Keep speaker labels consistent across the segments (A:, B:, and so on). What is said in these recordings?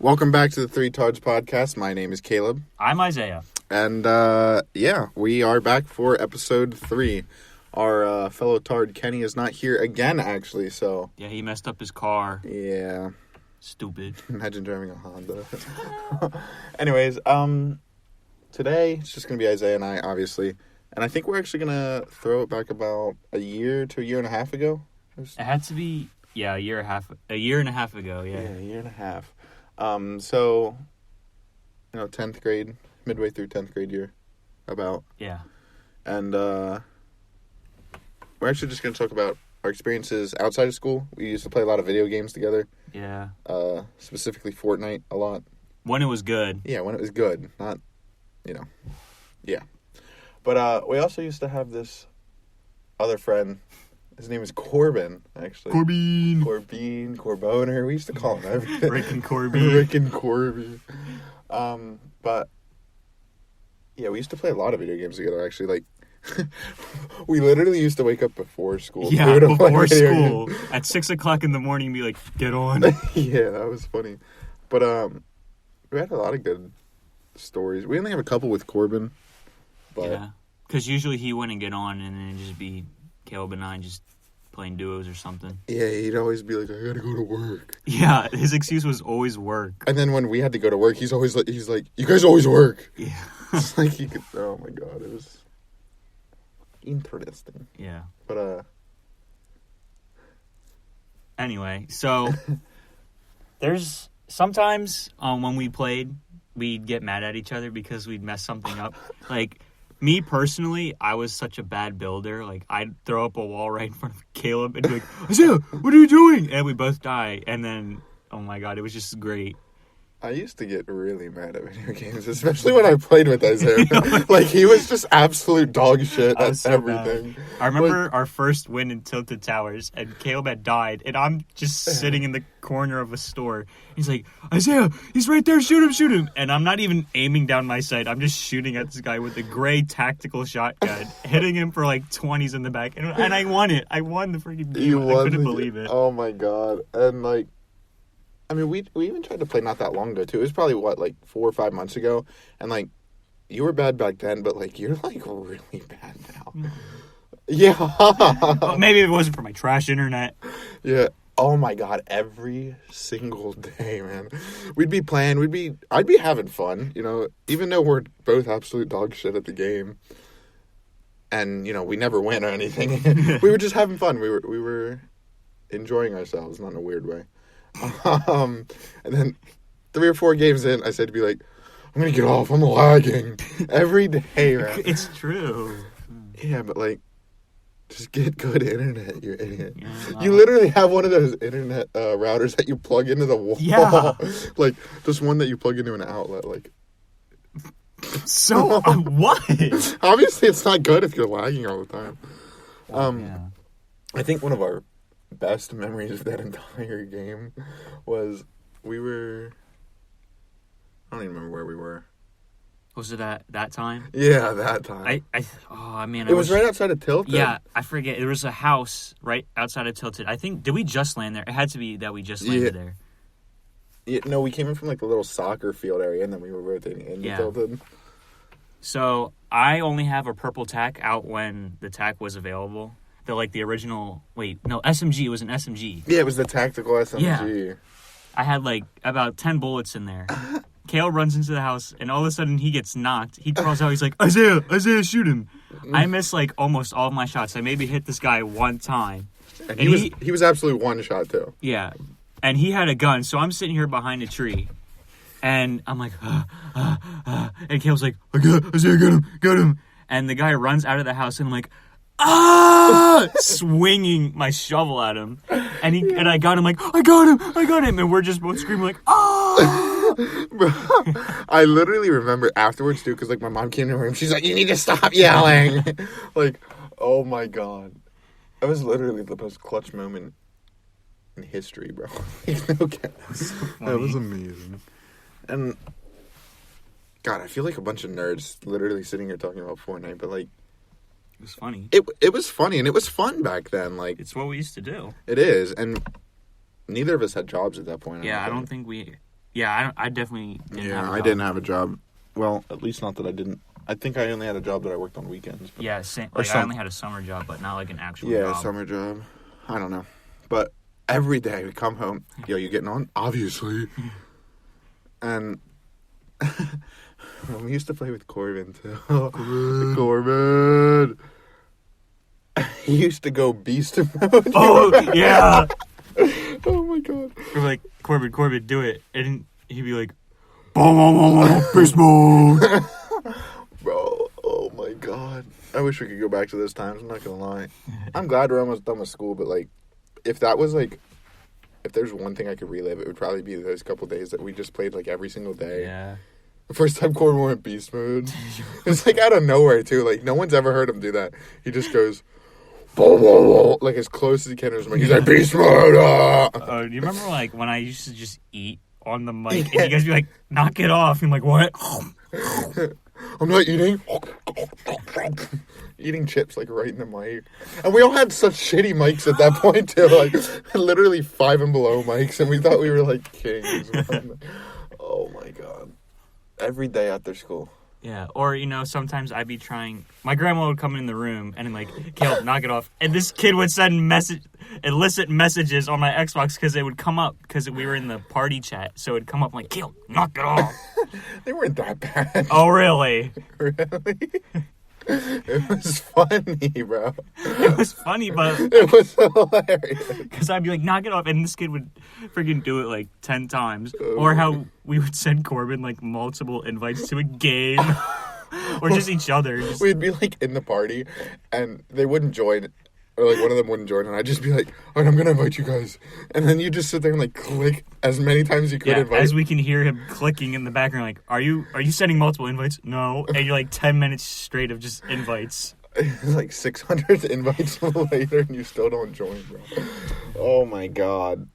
A: Welcome back to the Three Tards podcast. My name is Caleb.
B: I'm Isaiah.
A: And, we are back for episode 3. Our fellow Tard, Kenny, is not here again, actually, so...
B: Yeah, he messed up his car.
A: Yeah.
B: Stupid.
A: Imagine driving a Honda. Anyways, today, it's just going to be Isaiah and I, obviously. And I think we're actually going to throw it back about a year to a year and a half ago.
B: It had to be, a year and a half ago, yeah.
A: Yeah, a year and a half. So, 10th grade, midway through 10th grade year, about.
B: Yeah.
A: And, we're actually just going to talk about our experiences outside of school. We used to play a lot of video games together.
B: Yeah.
A: Specifically Fortnite a lot.
B: When it was good.
A: Yeah, when it was good. Not, yeah. But, we also used to have this other friend. His name is Corbin, actually. Corboner. We used to call him everything.
B: Rick and Corby.
A: Rick and Corby. But, yeah, we used to play a lot of video games together, actually. Like, we literally used to wake up before school.
B: Yeah, before school. At 6 o'clock in the morning, and be like, get on.
A: Yeah, that was funny. But, we had a lot of good stories. We only have a couple with Corbin. But...
B: Yeah, because usually he wouldn't get on, and then it'd just be Caleb and I just playing duos or something.
A: Yeah, he'd always be like, I gotta go to work.
B: Yeah, his excuse was always work.
A: And then when we had to go to work, he's like, you guys always work.
B: Yeah.
A: It's like he could, oh my god, it was interesting.
B: Yeah.
A: But,
B: anyway, so there's sometimes when we played, we'd get mad at each other because we'd mess something up. Like, me personally, I was such a bad builder. Like, I'd throw up a wall right in front of Caleb and be like, Isaiah, what are you doing? And we both die. And then, oh my god, it was just great.
A: I used to get really mad at video games, especially when I played with Isaiah. Like, he was just absolute dog shit at so everything.
B: Bad. I remember our first win in Tilted Towers, and Caleb had died, and I'm just sitting in the corner of a store. He's like, Isaiah, he's right there, shoot him. And I'm not even aiming down my sight. I'm just shooting at this guy with a gray tactical shotgun, hitting him for like 20s in the back. And I won it. I won the freaking game. I couldn't believe it.
A: Oh my god. And like, I mean, we even tried to play not that long ago, too. It was probably, 4 or 5 months ago. And, like, you were bad back then, but, like, you're, like, really bad now. Yeah.
B: Well, maybe it wasn't for my trash internet.
A: Yeah. Oh, my God. Every single day, man. We'd be playing. I'd be having fun, even though we're both absolute dog shit at the game. And, we never win or anything. We were just having fun. We were enjoying ourselves, not in a weird way. And then 3 or 4 games in, I said to be like, I'm gonna get off, I'm lagging every day, man.
B: It's true.
A: Yeah, but like, just get good internet, you idiot.
B: Yeah,
A: you literally have one of those internet routers that you plug into the wall.
B: Yeah.
A: Like, just one that you plug into an outlet, like.
B: So, what?
A: Obviously, it's not good if you're lagging all the time.
B: Yeah.
A: I think one of our best memories of that entire game was I don't even remember where we were.
B: Was it at that time?
A: Yeah, that time.
B: It
A: was right outside of Tilted.
B: Yeah, I forget. There was a house right outside of Tilted. I think, did we just land there? It had to be that we just landed there.
A: Yeah, no, we came in from like the little soccer field area, and then we were rotating into Tilted.
B: So, I only have a purple tack out when the tack was available. The original, SMG. It was an SMG.
A: Yeah, it was the tactical SMG. Yeah.
B: I had about 10 bullets in there. Kale runs into the house, and all of a sudden he gets knocked. He crawls out. He's like, Isaiah, shoot him. I missed almost all of my shots. I maybe hit this guy one time.
A: And he was absolutely one shot too.
B: Yeah, and he had a gun. So I'm sitting here behind a tree, and I'm like, and Kale's like, Isaiah, get him. And the guy runs out of the house, and I'm like, swinging my shovel at him, and I got him I got him, and we're just both screaming like,
A: Bro, I literally remember afterwards too, because my mom came in the room, she's like, you need to stop yelling. Oh my god, that was literally the most clutch moment in history, bro. No cap. That was amazing. And god, I feel like a bunch of nerds literally sitting here talking about Fortnite, but
B: It was funny.
A: It was funny, and it was fun back then.
B: It's what we used to do.
A: It is, and neither of us had jobs at that point.
B: Yeah, I don't think we Yeah, I definitely didn't have a job.
A: I didn't have a job. Well, at least not that I didn't. I think I only had a job that I worked on weekends. But,
B: yeah, same, like I only had a summer job, but not like an actual job.
A: Yeah, summer job. I don't know. But every day we come home, yo, you getting on? Obviously. And when we used to play with Corbin, too. Corbin! He used to go beast mode.
B: Oh, yeah!
A: Oh, my God.
B: We're like, Corbin, do it. And he'd be like, beast mode!
A: Bro, oh, my God. I wish we could go back to those times, I'm not gonna lie. I'm glad we're almost done with school, but, like, if that was, like, if there's one thing I could relive, it would probably be those couple days that we just played, like, every single day.
B: Yeah.
A: The first time Corbin went beast mode. It's, like, out of nowhere, too. Like, no one's ever heard him do that. He just goes, like, as close as he can to his mic. He's like, beast mode!
B: Do you remember, like, when I used to just eat on the mic, and you guys be like, knock it off? And I'm like, what?
A: I'm not eating. Eating chips, like, right in the mic. And we all had such shitty mics at that point, too. Like, literally 5 and below mics, and we thought we were, like, kings. Oh, my God. Every day after school.
B: Yeah, or, you know, sometimes I'd be trying... My grandma would come in the room and, like, Caleb, knock it off. And this kid would send illicit messages on my Xbox because it would come up because we were in the party chat. So it would come up like, Caleb, knock it off.
A: They weren't that bad.
B: Oh, really?
A: Really? It was funny, bro.
B: It was funny, but...
A: It was hilarious.
B: Because I'd be like, knock it off, and this kid would freaking do it, like, 10 times. Or how we would send Corbin, like, multiple invites to a game. Or just each other.
A: We'd be, like, in the party, and they wouldn't join... Or, like, one of them wouldn't join, and I'd just be like, all right, I'm going to invite you guys. And then you just sit there and, like, click as many times as you could invite.
B: As we can hear him clicking in the background, like, are you sending multiple invites? No. And you're, like, 10 minutes straight of just invites.
A: Like, 600 invites later, and you still don't join, bro. Oh, my God.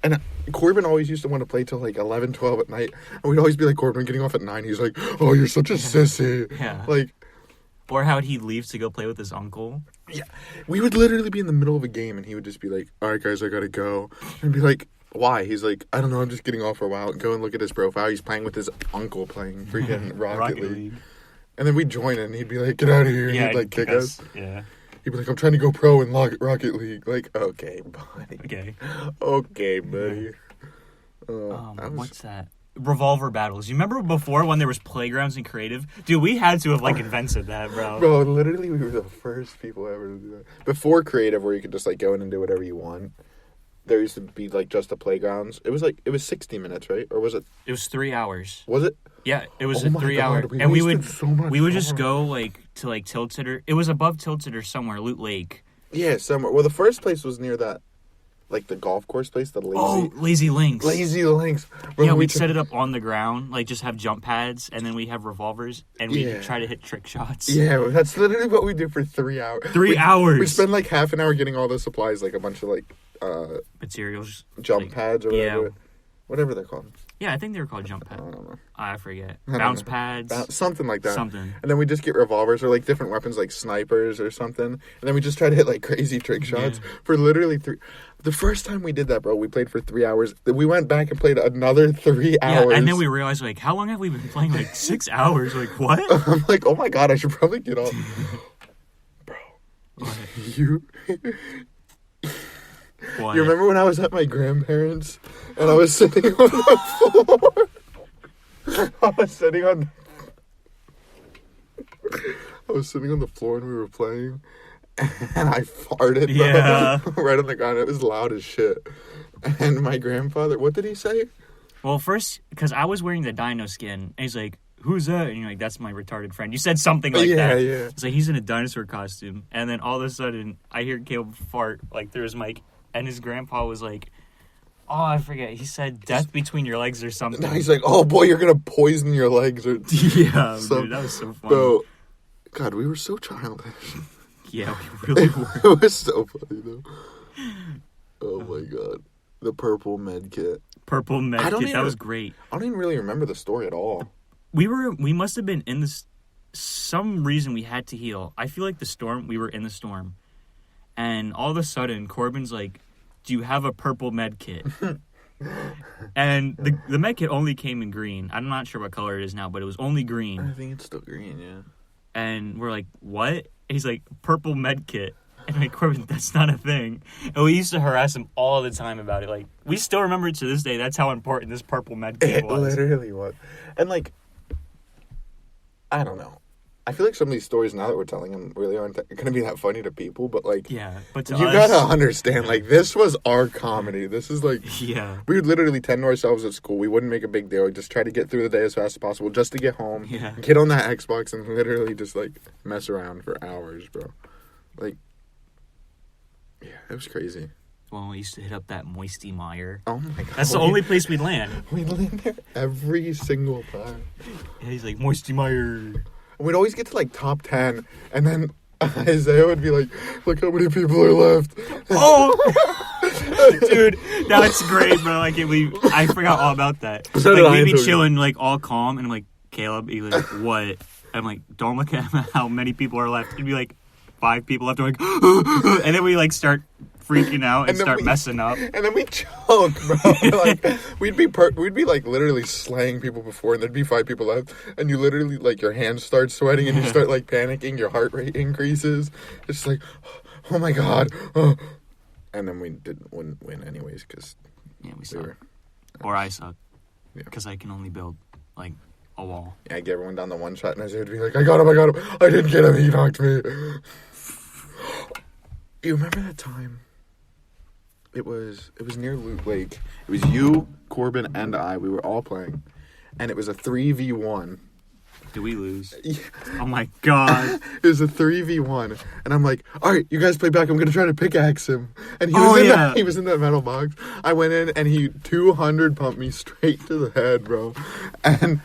A: And Corbin always used to want to play till, like, 11, 12 at night. And we'd always be like, Corbin, getting off at 9. He's like, oh, you're such a sissy.
B: Yeah.
A: Like...
B: Or how he'd leave to go play with his uncle.
A: Yeah. We would literally be in the middle of a game, and he would just be like, all right, guys, I gotta go. And be like, why? He's like, I don't know, I'm just getting off for a while. Go and look at his profile. He's playing with his uncle playing freaking Rocket League. And then we'd join it, and he'd be like, get out of here. And he'd, like, kick us.
B: Yeah.
A: He'd be like, I'm trying to go pro in Rocket League. Like, okay, buddy. Okay, buddy.
B: What's that? Revolver battles. You remember before when there was playgrounds and creative? Dude, we had to have, like, invented that, bro.
A: Bro, literally, we were the first people ever to do that. Before creative, where you could just, like, go in and do whatever you want, there used to be, like, just the playgrounds. It was 60 minutes, right? Or was it?
B: It was 3 hours.
A: Was it?
B: Yeah, it was
A: Oh
B: a
A: my
B: 3
A: God,
B: hour.
A: we
B: would just go, like, to, like, Tilted. It was above Tilted or somewhere, Loot Lake.
A: Yeah, somewhere. Well, the first place was near that, like, the golf course place, the
B: Lazy Links.
A: Lazy Links.
B: Yeah, we'd set it up on the ground, like, just have jump pads, and then we have revolvers, and we'd try to hit trick shots.
A: Yeah, that's literally what we do for 3 hours.
B: 3 hours?
A: We spend, like, half an hour getting all the supplies, like, a bunch of, like,
B: materials.
A: Jump
B: like,
A: pads or whatever.
B: Yeah.
A: Whatever they're called.
B: Yeah, I think they were called jump pads.
A: I don't know.
B: I forget. Bounce pads.
A: Something like that.
B: Something.
A: And then we just get revolvers or, like, different weapons, like snipers or something. And then we just try to hit, like, crazy trick shots for literally 3... The first time we did that, bro, we played for 3 hours. We went back and played another 3 hours.
B: Yeah, and then we realized, like, how long have we been playing? Like, 6 hours? Like, what?
A: I'm like, oh, my God, I should probably get off. Bro, you...
B: What?
A: You remember when I was at my grandparents and I was sitting on the floor? I was sitting on the floor and we were playing and I farted right on the ground. It was loud as shit. And my grandfather, what did he say?
B: Well, first, because I was wearing the dino skin, and he's like, who's that? And you're like, that's my retarded friend. You said something like that.
A: Yeah.
B: It's like, he's in a dinosaur costume. And then all of a sudden, I hear Caleb fart, like, through his mic. And his grandpa was like, oh, I forget. He said death between your legs or something.
A: No, he's like, oh, boy, you're going to poison your legs. Or
B: yeah, dude, that was so funny.
A: Bro, God, we were so childish.
B: Yeah, we really were.
A: It was so funny, though. Oh, my God. The purple med kit.
B: Purple med kit, that was great.
A: I don't even really remember the story at all.
B: We must have been in this... Some reason we had to heal. I feel like we were in the storm. And all of a sudden, Corbin's like, do you have a purple med kit? And the med kit only came in green. I'm not sure what color it is now, but it was only green.
A: I think it's still green, yeah.
B: And we're like, what? And he's like, purple med kit. And I'm like, Corbin, that's not a thing. And we used to harass him all the time about it. Like, we still remember to this day, that's how important this purple med kit was.
A: It literally was. And, like, I don't know. I feel like some of these stories now that we're telling them really aren't going to be that funny to people, but, like,
B: yeah, but to
A: you
B: us,
A: got to understand, like, this was our comedy. This is, like,
B: yeah.
A: We would literally tend to ourselves at school. We wouldn't make a big deal. We'd just try to get through the day as fast as possible just to get home, get on that Xbox, and literally just, like, mess around for hours, bro. Like, yeah, it was crazy.
B: Well, we used to hit up that Moisty Mire.
A: Oh, my God.
B: That's the only place we'd land.
A: We'd land there every single time.
B: Yeah, he's like, Moisty Mire.
A: We'd always get to, like, top 10, and then Isaiah would be like, look how many people are left.
B: Oh! Dude, that's great, bro. Like, I forgot all about that.
A: So
B: like, we'd be
A: too,
B: chilling, like, all calm, and I'm like, Caleb, he's like, what? I'm like, don't look at how many people are left. It'd be like 5 people left. I'm like, and then we, like, start freaking out and start messing up.
A: And then we choke, bro. Like, we'd be like literally slaying people before, and there'd be 5 people left, and you literally, like, your hands start sweating, and you start, like, panicking, your heart rate increases. It's just like, oh my God. Oh. And then we wouldn't win anyways, because
B: we suck. Or I suck. Because I can only build, like, a wall.
A: Yeah, I get everyone down to one shot, and Isaiah would be like, I got him. I didn't get him, he knocked me. You remember that time? It was near Loot Lake. It was you, Corbin, and I. We were all playing. And it was a 3v1.
B: Did we lose?
A: Yeah.
B: Oh, my God.
A: It was a 3v1. And I'm like, all right, you guys play back. I'm going to try to pickaxe him. And he was in that metal box. I went in, and he 200 pumped me straight to the head, bro. And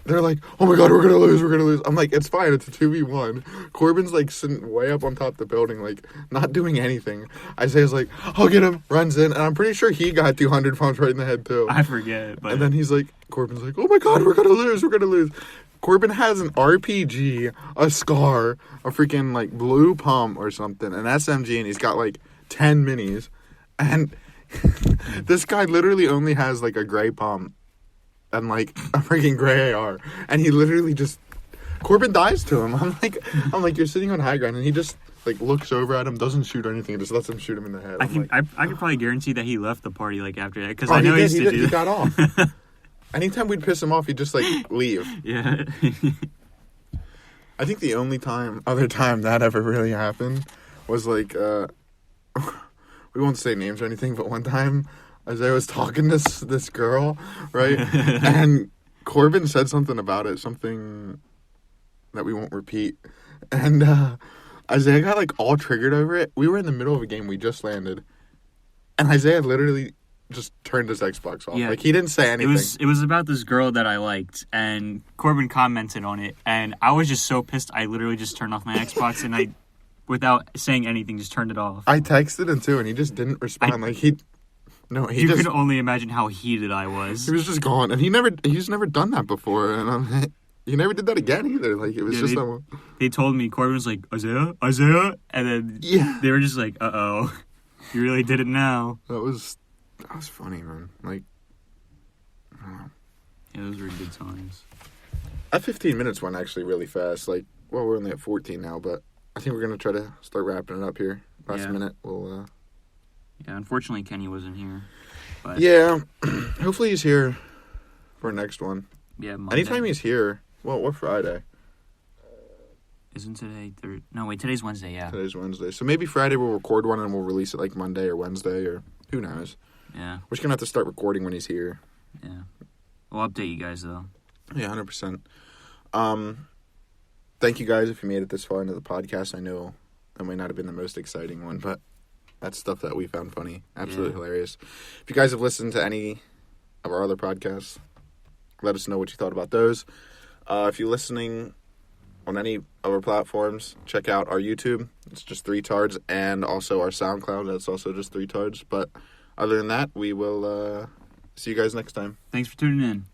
A: they're like, oh, my God, we're going to lose. I'm like, it's fine. It's a 2v1. Corbin's, like, sitting way up on top of the building, like, not doing anything. Isaiah's like, I'll get him. Runs in. And I'm pretty sure he got 200 pumps right in the head, too.
B: I forget. But...
A: And then Corbin's like, oh, my God, we're going to lose. Corbin has an RPG, a Scar, a freaking, like, blue pump or something, an SMG, and he's got, like, 10 minis. And this guy literally only has, like, a gray pump and, like, a freaking gray AR. And he literally just... Corbin dies to him. I'm like, you're sitting on high ground, and he just, like, looks over at him, doesn't shoot or anything, and just lets him shoot him in the head.
B: I could probably guarantee that he left the party, like, after that, because I know he used to do
A: He got off. Anytime we'd piss him off, he'd just, like, leave.
B: Yeah.
A: I think the only other time that ever really happened was, like, we won't say names or anything, but one time Isaiah was talking to this girl, right? And Corbin said something about it, something that we won't repeat. And Isaiah got, like, all triggered over it. We were in the middle of a game. We just landed. And Isaiah literally just turned his Xbox off. Yeah. Like, he didn't say anything.
B: It was about this girl that I liked, and Corbin commented on it, and I was just so pissed, I literally just turned off my Xbox, and I, without saying anything, just turned it off.
A: I texted him, too, and he just didn't respond. You
B: can only imagine how heated I was.
A: He was just gone, and he's never done that before, and he never did that again, either. Like, it was
B: They told me, Corbin was like, Isaiah? And then they were just like, uh-oh, you really did it now.
A: That was funny, man. Like, I don't know.
B: Yeah, those were good times.
A: That 15 minutes went actually really fast. Like, well, we're only at 14 now, but I think we're going to try to start wrapping it up here. Last minute, we'll...
B: Yeah, unfortunately, Kenny wasn't here. But...
A: Yeah, hopefully he's here for our next one.
B: Yeah, Monday.
A: Anytime he's here, well, what Friday?
B: Isn't today third? No, wait, today's Wednesday, yeah.
A: Today's Wednesday. So maybe Friday we'll record one and we'll release it like Monday or Wednesday or who knows.
B: Yeah.
A: We're just going to have to start recording when he's here.
B: Yeah. We'll update you guys, though.
A: Yeah, 100%. Thank you guys if you made it this far into the podcast. I know that might not have been the most exciting one, but that's stuff that we found funny. Absolutely hilarious. If you guys have listened to any of our other podcasts, let us know what you thought about those. If you're listening on any of our platforms, check out our YouTube. It's just 3 Tards, and also our SoundCloud. That's also just 3 Tards. But other than that, we will see you guys next time.
B: Thanks for tuning in.